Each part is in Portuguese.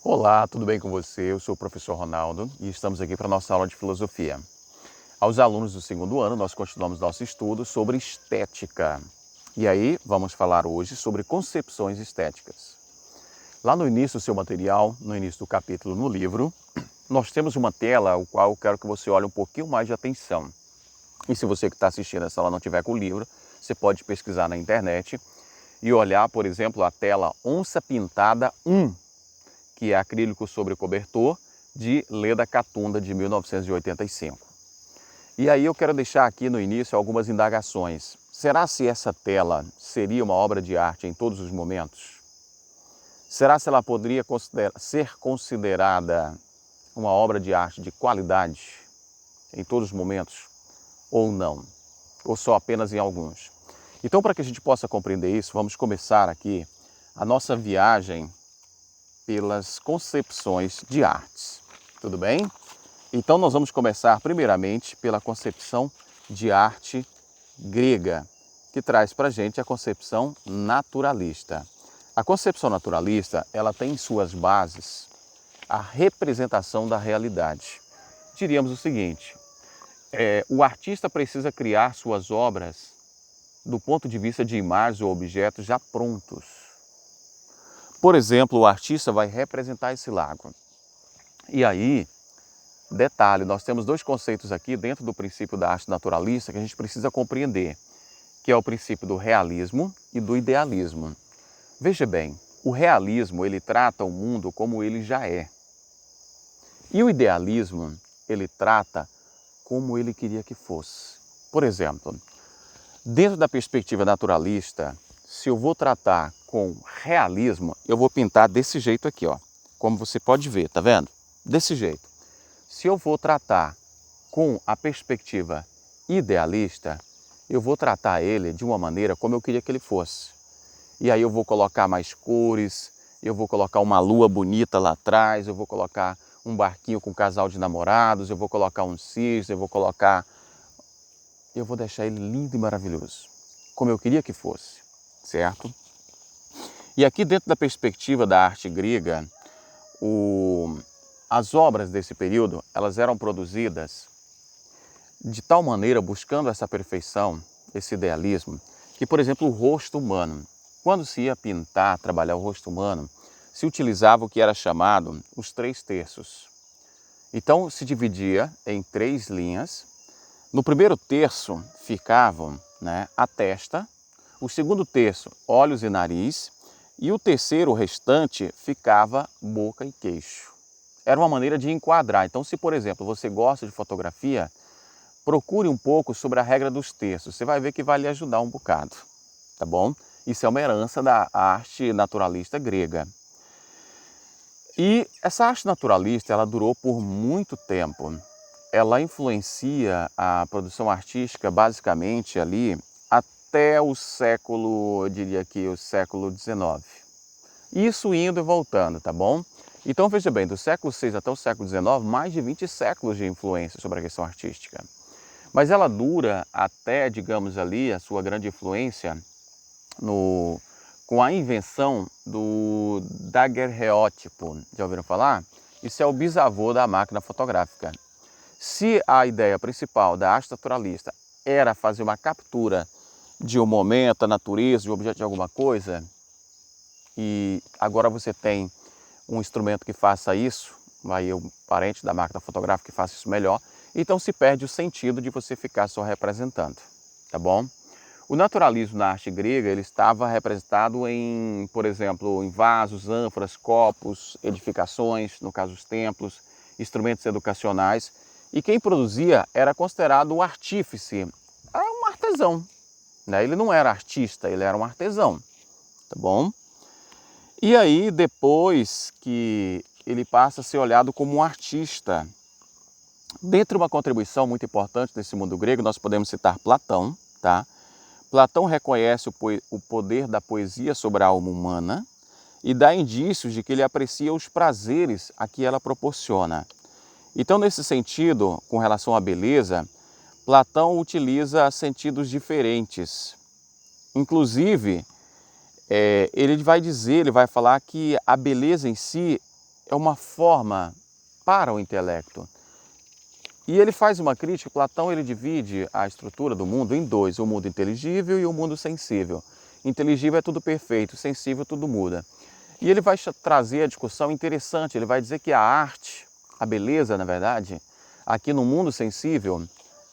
Olá, tudo bem com você? Eu sou o professor Ronaldo e estamos aqui para a nossa aula de filosofia. Aos alunos do segundo ano, nós continuamos nosso estudo sobre estética. E aí, vamos falar hoje sobre concepções estéticas. Lá no início do seu material, no início do capítulo no livro, nós temos uma tela, o qual eu quero que você olhe um pouquinho mais de atenção. E se você que está assistindo essa aula não tiver com o livro, você pode pesquisar na internet e olhar, por exemplo, a tela Onça Pintada 1, que é acrílico sobre cobertor, de Leda Catunda, de 1985. E aí eu quero deixar aqui no início algumas indagações. Será se essa tela seria uma obra de arte em todos os momentos? Será se ela poderia ser considerada uma obra de arte de qualidade em todos os momentos? Ou não? Ou só apenas em alguns? Então, para que a gente possa compreender isso, vamos começar aqui a nossa viagem pelas concepções de artes. Tudo bem? Então nós vamos começar primeiramente pela concepção de arte grega, que traz para a gente a concepção naturalista. A concepção naturalista, ela tem em suas bases a representação da realidade. Diríamos o seguinte, o artista precisa criar suas obras do ponto de vista de imagens ou objetos já prontos. Por exemplo, o artista vai representar esse lago. E aí, detalhe, nós temos dois conceitos aqui dentro do princípio da arte naturalista que a gente precisa compreender, que é o princípio do realismo e do idealismo. Veja bem, o realismo, ele trata o mundo como ele já é. E o idealismo, ele trata como ele queria que fosse. Por exemplo, dentro da perspectiva naturalista, se eu vou tratar com realismo, eu vou pintar desse jeito aqui, ó. Como você pode ver, tá vendo? Desse jeito. Se eu vou tratar com a perspectiva idealista, eu vou tratar ele de uma maneira como eu queria que ele fosse. E aí eu vou colocar mais cores, eu vou colocar uma lua bonita lá atrás, eu vou colocar um barquinho com um casal de namorados, eu vou colocar um cisne, eu vou deixar ele lindo e maravilhoso, como eu queria que fosse, certo? E aqui dentro da perspectiva da arte grega, as obras desse período, elas eram produzidas de tal maneira, buscando essa perfeição, esse idealismo, que, por exemplo, o rosto humano, quando se ia pintar, trabalhar o rosto humano, se utilizava o que era chamado os 3 terços. Então, se dividia em 3 linhas. No primeiro terço ficavam, a testa, o segundo terço, olhos e nariz, e o terceiro, o restante, ficava boca e queixo. Era uma maneira de enquadrar. Então, se, por exemplo, você gosta de fotografia, procure um pouco sobre a regra dos terços. Você vai ver que vai lhe ajudar um bocado, tá bom? Isso é uma herança da arte naturalista grega. E essa arte naturalista, ela durou por muito tempo. Ela influencia a produção artística basicamente ali até o século, eu diria que o século XIX. Isso indo e voltando, tá bom? Então veja bem, do século VI até o século XIX, mais de 20 séculos de influência sobre a questão artística. Mas ela dura até, digamos ali, a sua grande influência com a invenção do daguerreótipo. Já ouviram falar? Isso é o bisavô da máquina fotográfica. Se a ideia principal da arte naturalista era fazer uma captura de um momento, a natureza, de um objeto de alguma coisa, e agora você tem um instrumento que faça isso, aí um parente da máquina fotográfica que faça isso melhor, então se perde o sentido de você ficar só representando, tá bom? O naturalismo na arte grega, ele estava representado em, por exemplo, em vasos, ânforas, copos, edificações, no caso os templos, instrumentos educacionais, e quem produzia era considerado o artífice, era um artesão, Ele não era artista, ele era um artesão, tá bom? E aí, depois que ele passa a ser olhado como um artista, dentro de uma contribuição muito importante desse mundo grego, nós podemos citar Platão, tá? Platão reconhece o poder da poesia sobre a alma humana e dá indícios de que ele aprecia os prazeres a que ela proporciona. Então, nesse sentido, com relação à beleza, Platão utiliza sentidos diferentes. Inclusive, ele vai falar que a beleza em si é uma forma para o intelecto. E ele faz uma crítica, Platão ele divide a estrutura do mundo em dois, o mundo inteligível e o mundo sensível. Inteligível é tudo perfeito, sensível tudo muda. E ele vai trazer a discussão interessante, ele vai dizer que a arte, a beleza na verdade, aqui no mundo sensível,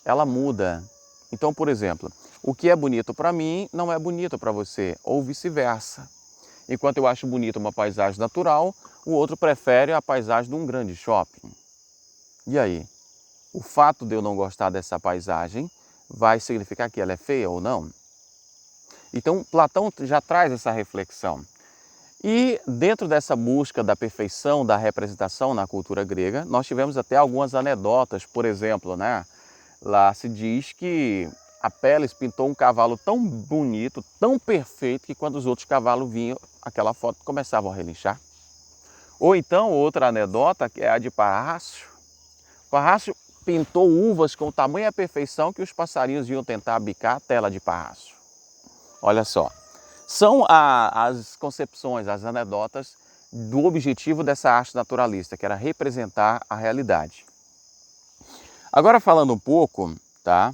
ela muda. Então, por exemplo, o que é bonito para mim não é bonito para você, ou vice-versa. Enquanto eu acho bonito uma paisagem natural, o outro prefere a paisagem de um grande shopping. E aí? O fato de eu não gostar dessa paisagem vai significar que ela é feia ou não? Então, Platão já traz essa reflexão. E dentro dessa busca da perfeição, da representação na cultura grega, nós tivemos até algumas anedotas. Por exemplo, né? Lá se diz que Apelles pintou um cavalo tão bonito, tão perfeito, que quando os outros cavalos vinham, aquela foto começavam a relinchar. Ou então, outra anedota, que é a de Parrácio. Parrácio pintou uvas com tamanha perfeição que os passarinhos iam tentar bicar a tela de Parrácio. Olha só, são as concepções, as anedotas do objetivo dessa arte naturalista, que era representar a realidade. Agora falando um pouco, tá,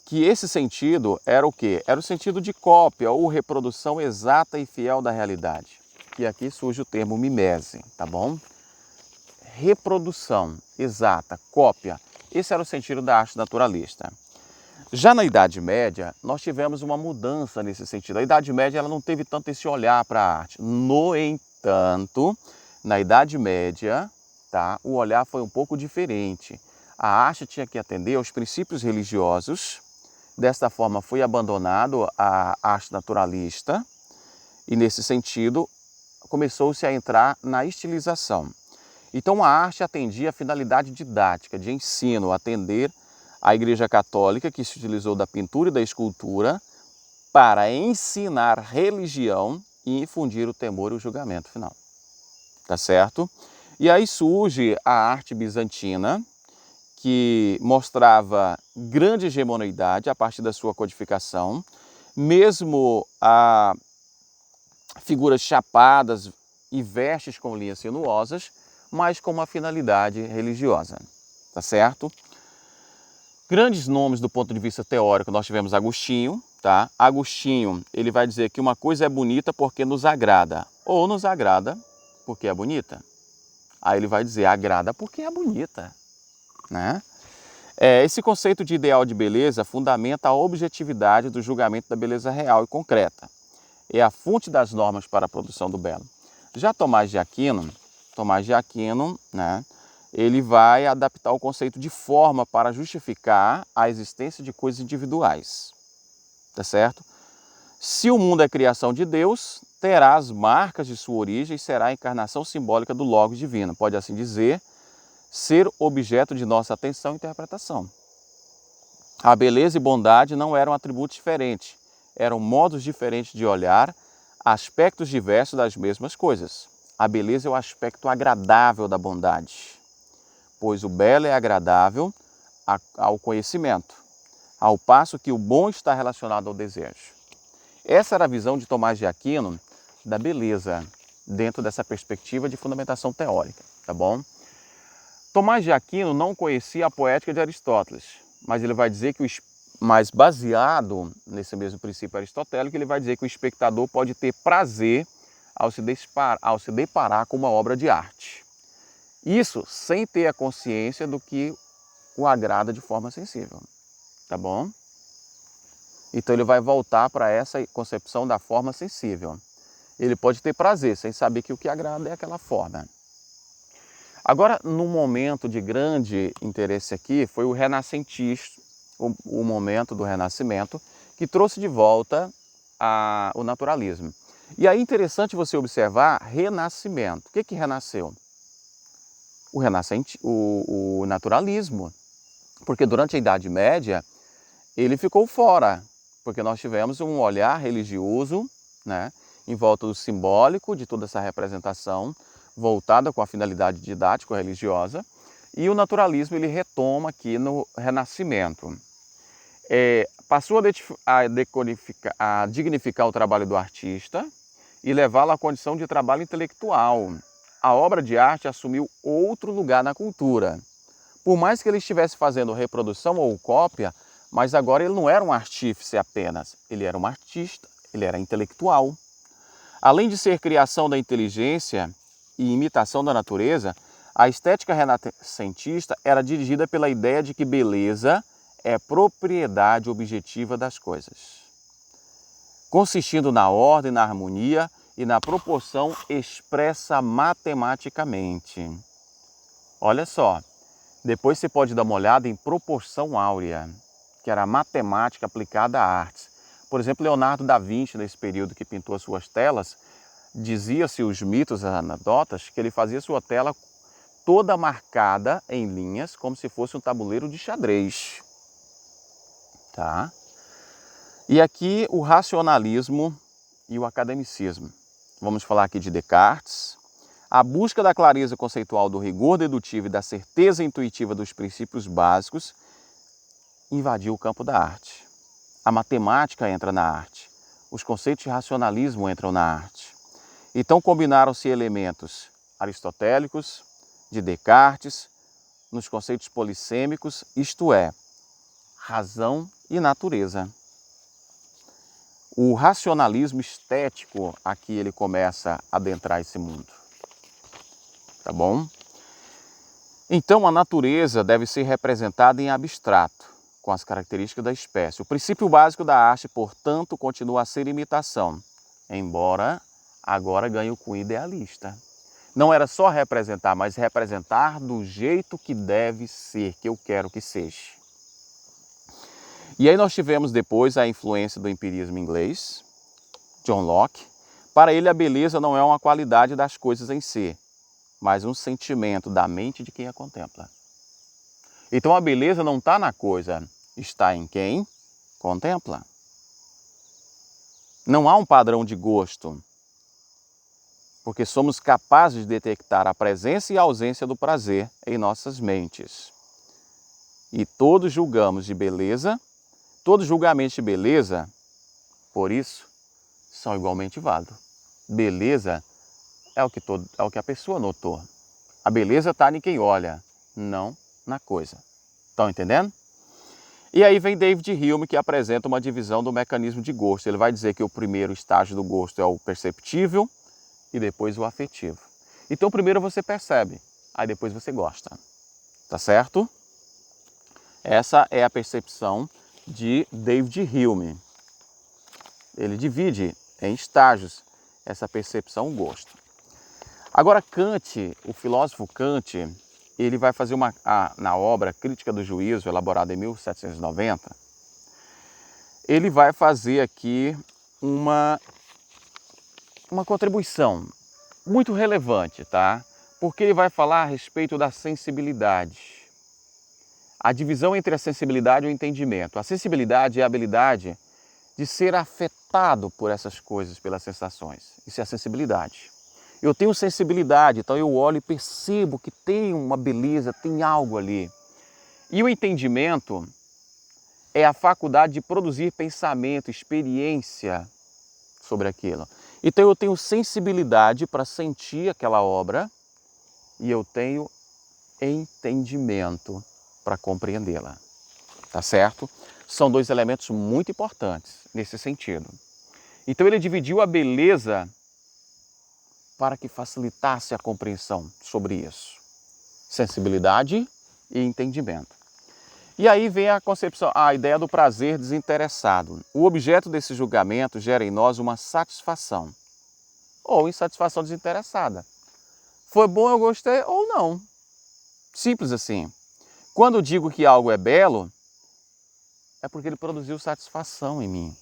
que esse sentido era o quê? Era o sentido de cópia ou reprodução exata e fiel da realidade. E aqui surge o termo mimese, tá bom? Reprodução exata, cópia. Esse era o sentido da arte naturalista. Já na Idade Média, nós tivemos uma mudança nesse sentido. A Idade Média ela não teve tanto esse olhar para a arte. No entanto, na Idade Média, tá, o olhar foi um pouco diferente. A arte tinha que atender aos princípios religiosos. Desta forma, foi abandonado a arte naturalista e, nesse sentido, começou-se a entrar na estilização. Então, a arte atendia a finalidade didática, de ensino, atender a Igreja Católica, que se utilizou da pintura e da escultura para ensinar religião e infundir o temor e o julgamento final. Tá certo? E aí surge a arte bizantina, que mostrava grande hegemoneidade a partir da sua codificação, mesmo a figuras chapadas e vestes com linhas sinuosas, mas com uma finalidade religiosa, tá certo? Grandes nomes do ponto de vista teórico, nós tivemos Agostinho, tá? Agostinho, ele vai dizer que uma coisa é bonita porque nos agrada, ou nos agrada porque é bonita. Aí ele vai dizer, agrada porque é bonita, né? Esse conceito de ideal de beleza fundamenta a objetividade do julgamento da beleza real e concreta. É a fonte das normas para a produção do belo. Já Tomás de Aquino, né, ele vai adaptar o conceito de forma para justificar a existência de coisas individuais. Tá certo? Se o mundo é criação de Deus, terá as marcas de sua origem e será a encarnação simbólica do Logos divino. Pode assim dizer, ser objeto de nossa atenção e interpretação. A beleza e bondade não eram atributos diferentes, eram modos diferentes de olhar, aspectos diversos das mesmas coisas. A beleza é o aspecto agradável da bondade, pois o belo é agradável ao conhecimento, ao passo que o bom está relacionado ao desejo. Essa era a visão de Tomás de Aquino da beleza, dentro dessa perspectiva de fundamentação teórica, tá bom? Tomás de Aquino não conhecia a poética de Aristóteles, mas ele vai dizer que mais baseado nesse mesmo princípio aristotélico, ele vai dizer que o espectador pode ter prazer ao se deparar com uma obra de arte. Isso sem ter a consciência do que o agrada de forma sensível, tá bom? Então ele vai voltar para essa concepção da forma sensível. Ele pode ter prazer sem saber que o que agrada é aquela forma. Agora, num momento de grande interesse aqui, foi o renascentismo, o momento do Renascimento, que trouxe de volta o naturalismo. E aí é interessante você observar renascimento. O que renasceu? O naturalismo. Porque durante a Idade Média, ele ficou fora, porque nós tivemos um olhar religioso, né, em volta do simbólico de toda essa representação, voltada com a finalidade didático-religiosa, e o naturalismo ele retoma aqui no Renascimento. Passou a dignificar o trabalho do artista e levá-lo à condição de trabalho intelectual. a obra de arte assumiu outro lugar na cultura. Por mais que ele estivesse fazendo reprodução ou cópia, mas agora ele não era um artífice apenas, ele era um artista, ele era intelectual. Além de ser criação da inteligência e imitação da natureza, a estética renascentista era dirigida pela ideia de que beleza é propriedade objetiva das coisas, consistindo na ordem, na harmonia e na proporção expressa matematicamente. Olha só, depois você pode dar uma olhada em proporção áurea, que era a matemática aplicada à arte. Por exemplo, Leonardo da Vinci, nesse período que pintou as suas telas, dizia-se os mitos, as anedotas, que ele fazia sua tela toda marcada em linhas, como se fosse um tabuleiro de xadrez. Tá? E aqui o racionalismo e o academicismo. Vamos falar aqui de Descartes. A busca da clareza conceitual, do rigor dedutivo e da certeza intuitiva dos princípios básicos invadiu o campo da arte. A matemática entra na arte. Os conceitos de racionalismo entram na arte. Então combinaram-se elementos aristotélicos, de Descartes, nos conceitos polissêmicos, isto é, razão e natureza. O racionalismo estético, aqui ele começa a adentrar esse mundo. Tá bom? Então a natureza deve ser representada em abstrato, com as características da espécie. O princípio básico da arte, portanto, continua a ser imitação, embora agora ganhe o cunho idealista. Não era só representar, mas representar do jeito que deve ser, que eu quero que seja. E aí nós tivemos depois a influência do empirismo inglês, John Locke. Para ele a beleza não é uma qualidade das coisas em si, mas um sentimento da mente de quem a contempla. Então a beleza não está na coisa, está em quem contempla. Não há um padrão de gosto, porque somos capazes de detectar a presença e a ausência do prazer em nossas mentes. E todos julgamos de beleza, todos julgamentos de beleza, por isso, são igualmente válidos. Beleza é o que a pessoa notou. A beleza está em quem olha, não na coisa. Estão entendendo? E aí vem David Hume, que apresenta uma divisão do mecanismo de gosto. Ele vai dizer que o primeiro estágio do gosto é o perceptível e depois o afetivo. Então primeiro você percebe, aí depois você gosta. Tá certo? Essa é a percepção de David Hume. Ele divide em estágios essa percepção gosto. Agora Kant, o filósofo Kant, ele vai fazer na obra Crítica do Juízo, elaborada em 1790, ele vai fazer aqui uma contribuição muito relevante, tá? Porque ele vai falar a respeito da sensibilidade. A divisão entre a sensibilidade e o entendimento. A sensibilidade é a habilidade de ser afetado por essas coisas, pelas sensações. Isso é a sensibilidade. Eu tenho sensibilidade, então eu olho e percebo que tem uma beleza, tem algo ali. E o entendimento é a faculdade de produzir pensamento, experiência sobre aquilo. Então eu tenho sensibilidade para sentir aquela obra e eu tenho entendimento para compreendê-la. Tá certo? São dois elementos muito importantes nesse sentido. Então ele dividiu a beleza para que facilitasse a compreensão sobre isso. Sensibilidade e entendimento. E aí vem a concepção, a ideia do prazer desinteressado. O objeto desse julgamento gera em nós uma satisfação ou insatisfação desinteressada. Foi bom, eu gostei ou não. Simples assim. Quando digo que algo é belo, é porque ele produziu satisfação em mim.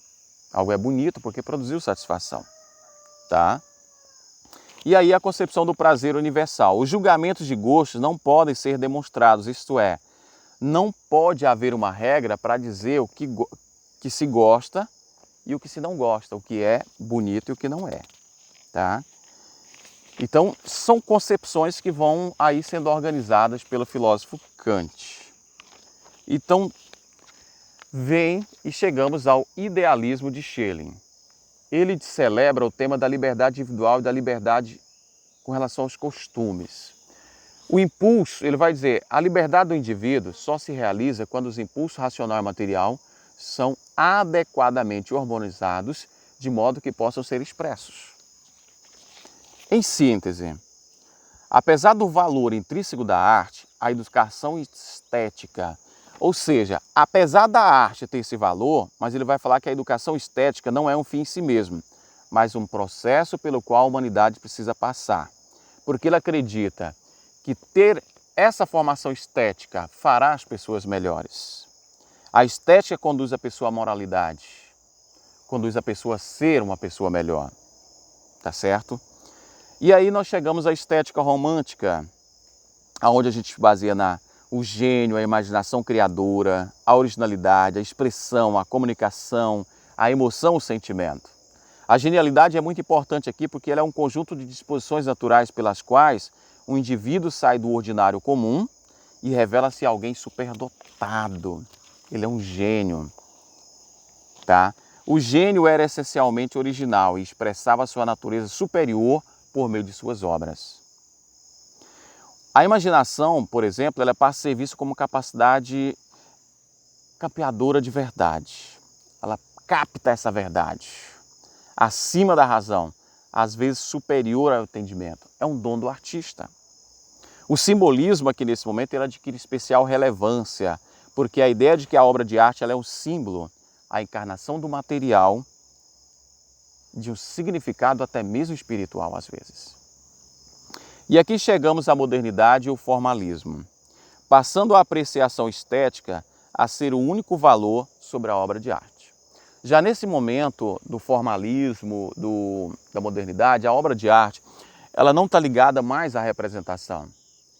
Algo é bonito porque produziu satisfação. Tá? E aí a concepção do prazer universal. Os julgamentos de gostos não podem ser demonstrados, isto é, não pode haver uma regra para dizer o que se gosta e o que se não gosta, o que é bonito e o que não é. Tá? Então, são concepções que vão aí sendo organizadas pelo filósofo Kant. Então, vem e chegamos ao idealismo de Schelling. Ele celebra o tema da liberdade individual e da liberdade com relação aos costumes. O impulso, ele vai dizer, a liberdade do indivíduo só se realiza quando os impulsos racional e material são adequadamente harmonizados de modo que possam ser expressos. Em síntese, apesar do valor intrínseco da arte, a educação estética, ou seja, apesar da arte ter esse valor, mas ele vai falar que a educação estética não é um fim em si mesmo, mas um processo pelo qual a humanidade precisa passar. Porque ele acredita que ter essa formação estética fará as pessoas melhores. A estética conduz a pessoa à moralidade, conduz a pessoa a ser uma pessoa melhor, tá certo? E aí nós chegamos à estética romântica, onde a gente baseia o gênio, a imaginação criadora, a originalidade, a expressão, a comunicação, a emoção, o sentimento. A genialidade é muito importante aqui porque ela é um conjunto de disposições naturais pelas quais o indivíduo sai do ordinário comum e revela-se alguém superdotado. Ele é um gênio, tá? O gênio era essencialmente original e expressava sua natureza superior por meio de suas obras. A imaginação, por exemplo, ela passa a ser vista como capacidade campeadora de verdade. Ela capta essa verdade, acima da razão, às vezes superior ao entendimento. É um dom do artista. O simbolismo aqui nesse momento ele adquire especial relevância, porque a ideia de que a obra de arte ela é um símbolo, a encarnação do material, de um significado até mesmo espiritual às vezes. E aqui chegamos à modernidade e o formalismo, passando a apreciação estética a ser o único valor sobre a obra de arte. Já nesse momento do formalismo, da modernidade, a obra de arte, ela não está ligada mais à representação,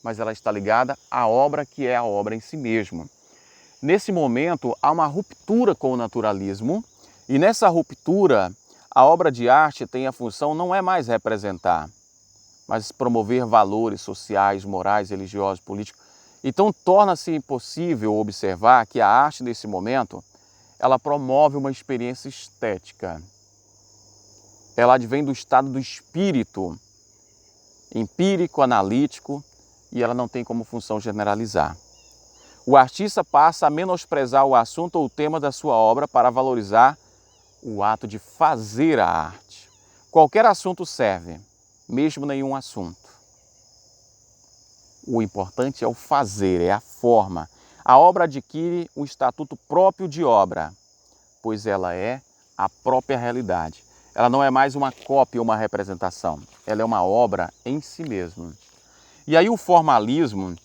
mas ela está ligada à obra que é a obra em si mesmo. Nesse momento há uma ruptura com o naturalismo e nessa ruptura a obra de arte tem a função não é mais representar, mas promover valores sociais, morais, religiosos, políticos. Então torna-se impossível observar que a arte nesse momento ela promove uma experiência estética. Ela advém do estado do espírito, empírico, analítico, e ela não tem como função generalizar. O artista passa a menosprezar o assunto ou o tema da sua obra para valorizar o ato de fazer a arte. Qualquer assunto serve, mesmo nenhum assunto. O importante é o fazer, é a forma. A obra adquire um estatuto próprio de obra, pois ela é a própria realidade. Ela não é mais uma cópia ou uma representação, ela é uma obra em si mesma. E aí o formalismo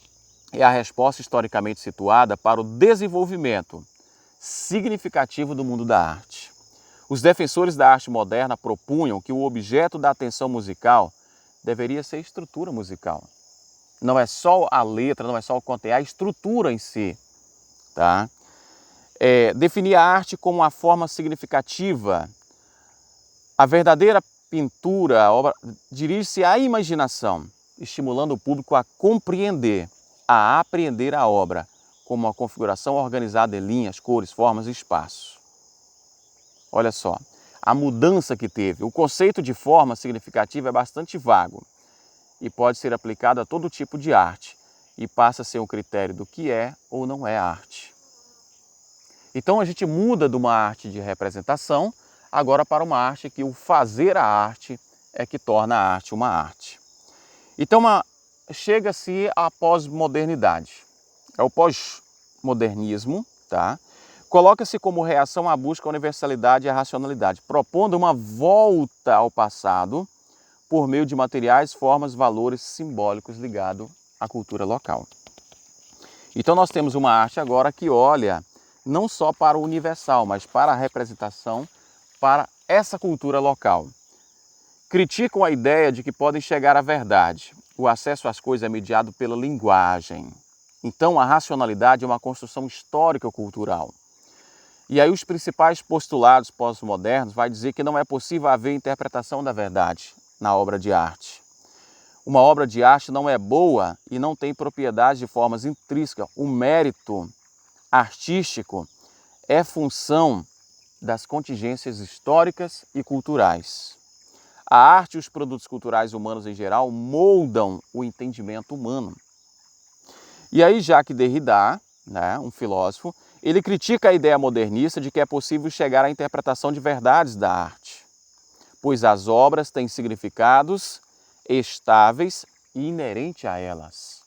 é a resposta historicamente situada para o desenvolvimento significativo do mundo da arte. Os defensores da arte moderna propunham que o objeto da atenção musical deveria ser a estrutura musical. Não é só a letra, não é só o conteúdo, é a estrutura em si. Tá? Definir a arte como uma forma significativa. A verdadeira pintura, a obra, dirige-se à imaginação, estimulando o público a compreender, a apreender a obra, como uma configuração organizada em linhas, cores, formas e espaços. Olha só, a mudança que teve. O conceito de forma significativa é bastante vago e pode ser aplicado a todo tipo de arte e passa a ser um critério do que é ou não é arte. Então a gente muda de uma arte de representação agora para uma arte que o fazer a arte é que torna a arte uma arte. Então chega-se à pós-modernidade. É o pós-modernismo, tá? Coloca-se como reação à busca à universalidade e à racionalidade, propondo uma volta ao passado por meio de materiais, formas, valores simbólicos ligados à cultura local. Então nós temos uma arte agora que olha não só para o universal, mas para a representação, para essa cultura local. Criticam a ideia de que podem chegar à verdade. O acesso às coisas é mediado pela linguagem. Então a racionalidade é uma construção histórico-cultural. E aí os principais postulados pós-modernos vai dizer que não é possível haver interpretação da verdade na obra de arte. Uma obra de arte não é boa e não tem propriedade de formas intrínsecas. O mérito artístico é função das contingências históricas e culturais. A arte e os produtos culturais humanos em geral moldam o entendimento humano. E aí Jacques Derrida, né, um filósofo, ele critica a ideia modernista de que é possível chegar à interpretação de verdades da arte, pois as obras têm significados estáveis e inerentes a elas.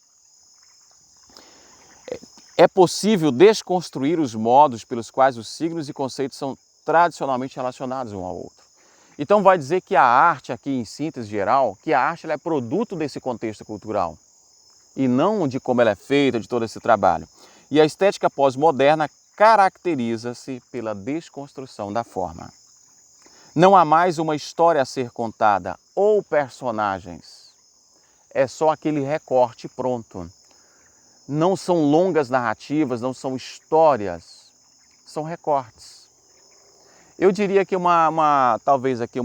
É possível desconstruir os modos pelos quais os signos e conceitos são tradicionalmente relacionados um ao outro. Então vai dizer que a arte, aqui em síntese geral, que a arte ela é produto desse contexto cultural e não de como ela é feita, de todo esse trabalho. E a estética pós-moderna caracteriza-se pela desconstrução da forma. Não há mais uma história a ser contada ou personagens. É só aquele recorte pronto. Não são longas narrativas, não são histórias, são recortes. Eu diria que talvez aqui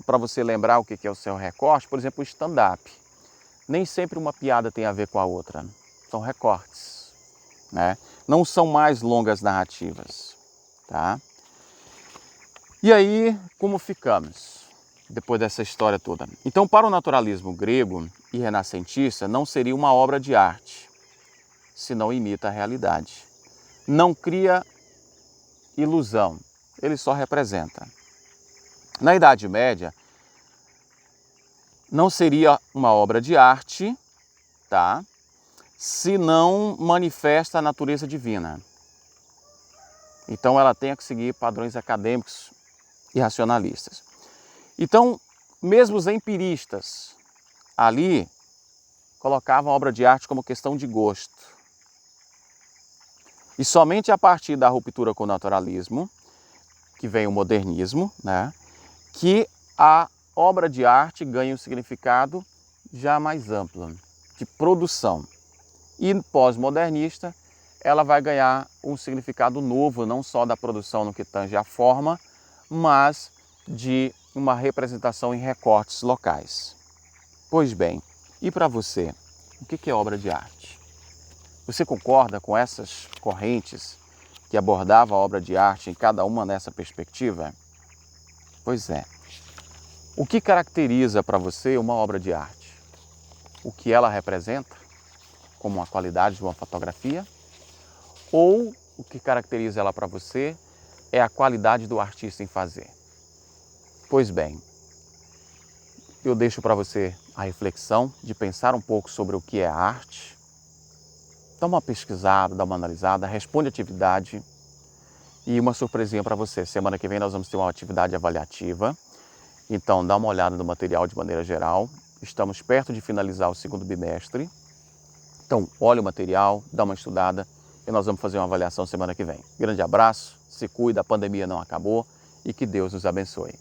para você lembrar o que é o seu recorte, por exemplo, o stand-up. Nem sempre uma piada tem a ver com a outra, são recortes, né? Não são mais longas narrativas, tá? E aí, como ficamos depois dessa história toda? Então, para o naturalismo grego e renascentista, não seria uma obra de arte, se não imita a realidade. Não cria ilusão, ele só representa. Na Idade Média, não seria uma obra de arte, tá? Se não manifesta a natureza divina. Então ela tem que seguir padrões acadêmicos e racionalistas. Então, mesmo os empiristas ali colocavam a obra de arte como questão de gosto. E somente a partir da ruptura com o naturalismo, que vem o modernismo, né, que a obra de arte ganha um significado já mais amplo, de produção. E pós-modernista, ela vai ganhar um significado novo, não só da produção no que tange a forma, mas de uma representação em recortes locais. Pois bem, e para você, o que é obra de arte? Você concorda com essas correntes que abordavam a obra de arte em cada uma nessa perspectiva? Pois é. O que caracteriza para você uma obra de arte? O que ela representa, como a qualidade de uma fotografia? Ou o que caracteriza ela para você é a qualidade do artista em fazer? Pois bem, eu deixo para você a reflexão de pensar um pouco sobre o que é arte. Dá uma pesquisada, dá uma analisada, responde a atividade. E uma surpresinha para você, semana que vem nós vamos ter uma atividade avaliativa. Então dá uma olhada no material de maneira geral. Estamos perto de finalizar o segundo bimestre. Então olha o material, dá uma estudada e nós vamos fazer uma avaliação semana que vem. Grande abraço, se cuida, a pandemia não acabou e que Deus nos abençoe.